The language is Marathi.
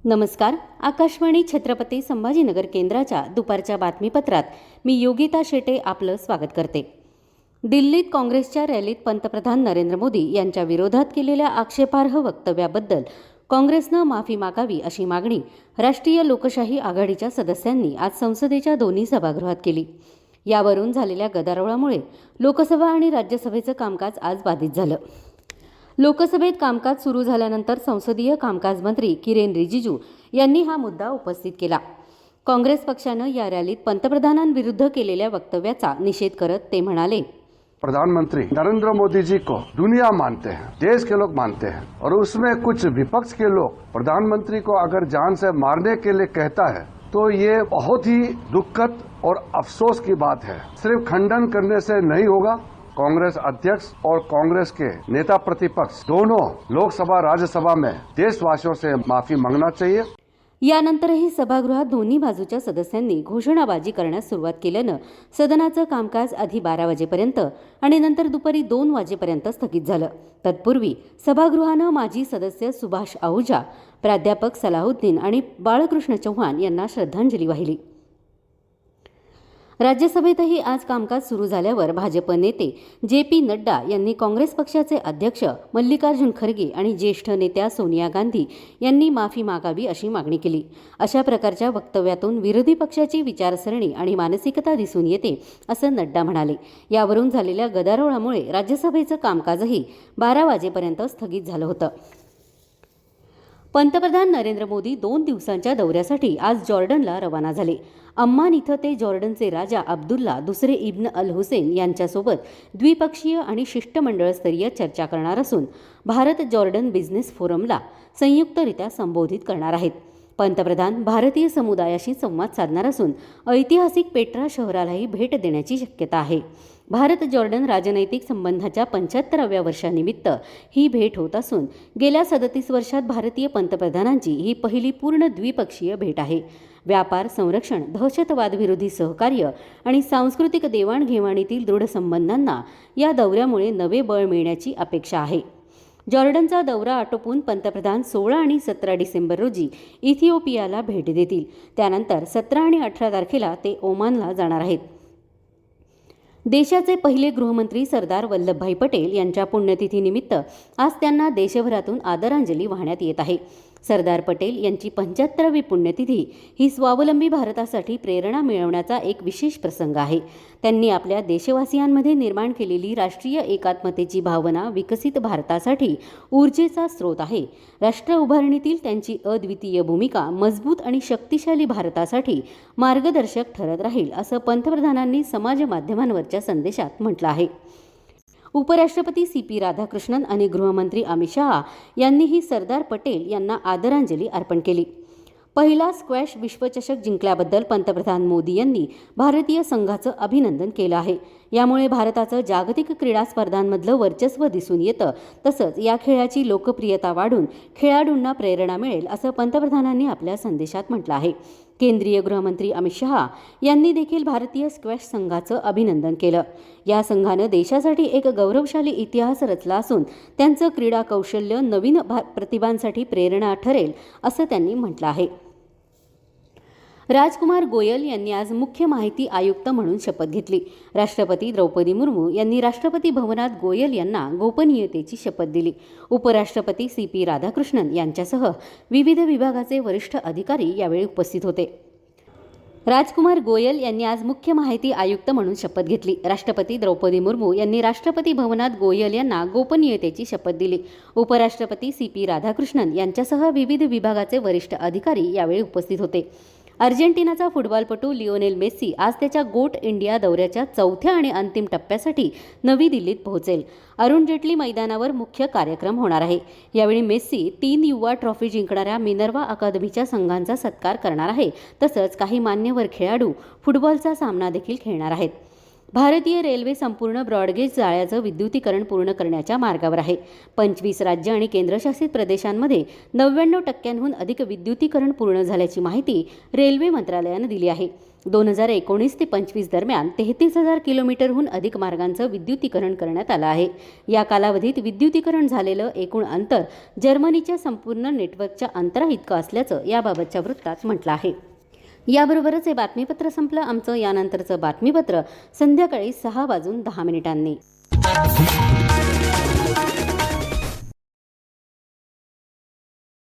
नमस्कार. आकाशवाणी छत्रपती संभाजीनगर केंद्राच्या दुपारच्या बातमीपत्रात मी योगिता शेटे आपलं स्वागत करते. दिल्लीत काँग्रेसच्या रॅलीत पंतप्रधान नरेंद्र मोदी यांच्या विरोधात केलेल्या आक्षेपार्ह वक्तव्याबद्दल काँग्रेसनं माफी मागावी अशी मागणी राष्ट्रीय लोकशाही आघाडीच्या सदस्यांनी आज संसदेच्या दोन्ही सभागृहात केली. यावरून झालेल्या गदारोळामुळे लोकसभा आणि राज्यसभेचं कामकाज आज बाधित झालं. लोकसभेत कामकाज सुरू झाल्यानंतर संसदीय कामकाज मंत्री किरेन रिजिजू यांनी हा मुद्दा उपस्थित केला. काँग्रेस पक्षानं या रॅलीत पंतप्रधानांविरुद्ध केलेल्या वक्तव्याचा निषेध करत ते म्हणाले, प्रधानमंत्री नरेंद्र मोदी जी को दुनिया मानते हैं, देश के लोग मानते हैं, और उसमें कुछ विपक्ष के लोग प्रधानमंत्री को अगर जान से मारने के लिए कहता है तो ये बहुत ही दुखद और अफसोस की बात है. सिर्फ खंडन करने से नहीं होगा. कांग्रेस अध्यक्ष और कांग्रेस के नेता प्रतिपक्ष दोनों लोकसभा राज्यसभा में देशवासियों से माफी मांगना चाहिए. यानंतरही सभागृहात दोन्ही बाजूच्या सदस्यांनी घोषणाबाजी करण्यास सुरुवात केल्यानं सदनाचं कामकाज आधी 12 वाजेपर्यंत आणि नंतर दुपारी 2 वाजेपर्यंत स्थगित झालं. तत्पूर्वी सभागृहानं माजी सदस्य सुभाष आहुजा, प्राध्यापक सलाहुद्दीन आणि बाळकृष्ण चव्हाण यांना श्रद्धांजली वाहिली. राज्यसभेतही आज कामकाज सुरू झाल्यावर भाजप नेते जे.पी. नड्डा यांनी काँग्रेस पक्षाचे अध्यक्ष मल्लिकार्जुन खरगे आणि ज्येष्ठ नेत्या सोनिया गांधी यांनी माफी मागावी अशी मागणी केली. अशा प्रकारच्या वक्तव्यातून विरोधी पक्षाची विचारसरणी आणि मानसिकता दिसून येते असं नड्डा म्हणाले. यावरून झालेल्या गदारोळामुळे राज्यसभेचं कामकाजही 12 वाजेपर्यंत स्थगित झालं होतं. पंतप्रधान नरेंद्र मोदी 2 दिवसांच्या दौऱ्यासाठी आज जॉर्डनला रवाना झाले. अम्मान इथं ते जॉर्डनचे राजा अब्दुल्ला दुसरे इब्न अल हुसेन यांच्यासोबत द्विपक्षीय आणि शिष्टमंडळस्तरीय चर्चा करणार असून भारत जॉर्डन बिझनेस फोरमला संयुक्तरित्या संबोधित करणार आहेत. पंतप्रधान भारतीय समुदायाशी संवाद साधणार असून ऐतिहासिक पेट्रा शहरालाही भेट देण्याची शक्यता आहे. भारत जॉर्डन राजनैतिक संबंधाच्या 75व्या वर्षानिमित्त ही भेट होत असून गेल्या 37 वर्षात भारतीय पंतप्रधानांची ही पहिली पूर्ण द्विपक्षीय भेट आहे. व्यापार, संरक्षण, दहशतवादविरोधी सहकार्य आणि सांस्कृतिक देवाणघेवाणीतील दृढ संबंधांना या दौऱ्यामुळे नवे बळ मिळण्याची अपेक्षा आहे. जॉर्डनचा दौरा आटोपून पंतप्रधान 16 आणि 17 डिसेंबर रोजी इथिओपियाला भेट देतील. त्यानंतर 17 आणि 18 तारखेला ते ओमानला जाणार आहेत. देशाचे पहिले गृहमंत्री सरदार वल्लभभाई पटेल यांच्या पुण्यतिथीनिमित्त आज त्यांना देशभरातून आदरांजली वाहण्यात येत आहे. सरदार पटेल यांची 75वी पुण्यतिथी ही स्वावलंबी भारतासाठी प्रेरणा मिळवण्याचा एक विशेष प्रसंग आहे. त्यांनी आपल्या देशवासियांमध्ये निर्माण केलेली राष्ट्रीय एकात्मतेची भावना विकसित भारतासाठी ऊर्जेचा स्रोत आहे. राष्ट्र उभारणीतील त्यांची अद्वितीय भूमिका मजबूत आणि शक्तिशाली भारतासाठी मार्गदर्शक ठरत राहील असं पंतप्रधानांनी समाज माध्यमांवरच्या संदेशात म्हटलं आहे. उपराष्ट्रपती सी.पी. राधाकृष्णन आणि गृहमंत्री अमित शहा यांनीही सरदार पटेल यांना आदरांजली अर्पण केली. पहिला स्क्वॅश विश्वचषक जिंकल्याबद्दल पंतप्रधान मोदी यांनी भारतीय संघाचं अभिनंदन केलं आहे. यामुळे भारताचं जागतिक क्रीडा स्पर्धांमधलं वर्चस्व दिसून येतं. तसंच या खेळाची लोकप्रियता वाढून खेळाडूंना प्रेरणा मिळेल असं पंतप्रधानांनी आपल्या संदेशात म्हटलं आहे. केंद्रीय गृहमंत्री अमित शहा यांनी देखील भारतीय स्क्वॅश संघाचं अभिनंदन केलं. या संघानं देशासाठी एक गौरवशाली इतिहास रचला असून त्यांचं क्रीडा कौशल्य नवीन प्रतिभांसाठी प्रेरणा ठरेल असं त्यांनी म्हटलं आहे. राजकुमार गोयल यांनी आज मुख्य माहिती आयुक्त म्हणून शपथ घेतली. राष्ट्रपती द्रौपदी मुर्मू यांनी राष्ट्रपती भवनात गोयल यांना गोपनीयतेची शपथ दिली. उपराष्ट्रपती सी.पी. राधाकृष्णन यांच्यासह विविध विभागाचे वरिष्ठ अधिकारी यावेळी उपस्थित होते. राजकुमार गोयल यांनी आज मुख्य माहिती आयुक्त म्हणून शपथ घेतली. राष्ट्रपती द्रौपदी मुर्मू यांनी राष्ट्रपती भवनात गोयल यांना गोपनीयतेची शपथ दिली. उपराष्ट्रपती सी.पी. राधाकृष्णन यांच्यासह विविध विभागाचे वरिष्ठ अधिकारी यावेळी उपस्थित होते. अर्जेंटिनाचा फुटबॉलपटू लिओनेल मेस्सी आज त्याच्या गोट इंडिया दौऱ्याच्या 4थ्या आणि अंतिम टप्प्यासाठी नवी दिल्लीत पोहोचेल. अरुण जेटली मैदानावर मुख्य कार्यक्रम होणार आहे. यावेळी मेस्सी 3 युवा ट्रॉफी जिंकणाऱ्या मिनर्वा अकादमीच्या संघांचा सत्कार करणार आहे. तसंच काही मान्यवर खेळाडू फुटबॉलचा सामना देखील खेळणार आहेत. भारतीय रेल्वे संपूर्ण ब्रॉडगेज जाळ्याचं विद्युतीकरण पूर्ण करण्याच्या मार्गावर आहे. 25 राज्य आणि केंद्रशासित प्रदेशांमध्ये 99% अधिक विद्युतीकरण पूर्ण झाल्याची माहिती रेल्वे मंत्रालयानं दिली आहे. 2019 ते 25 दरम्यान 33,000 किलोमीटरहून अधिक मार्गांचं विद्युतीकरण करण्यात आलं आहे. या कालावधीत विद्युतीकरण झालेलं एकूण अंतर जर्मनीच्या संपूर्ण नेटवर्कच्या अंतराइतकं असल्याचं याबाबतच्या वृत्तात म्हटलं आहे. याबरोबरच हे बातमीपत्र संपलं. आमचं यानंतरचं बातमीपत्र संध्याकाळी 6:10 वाजून 10 मिनिटांनी.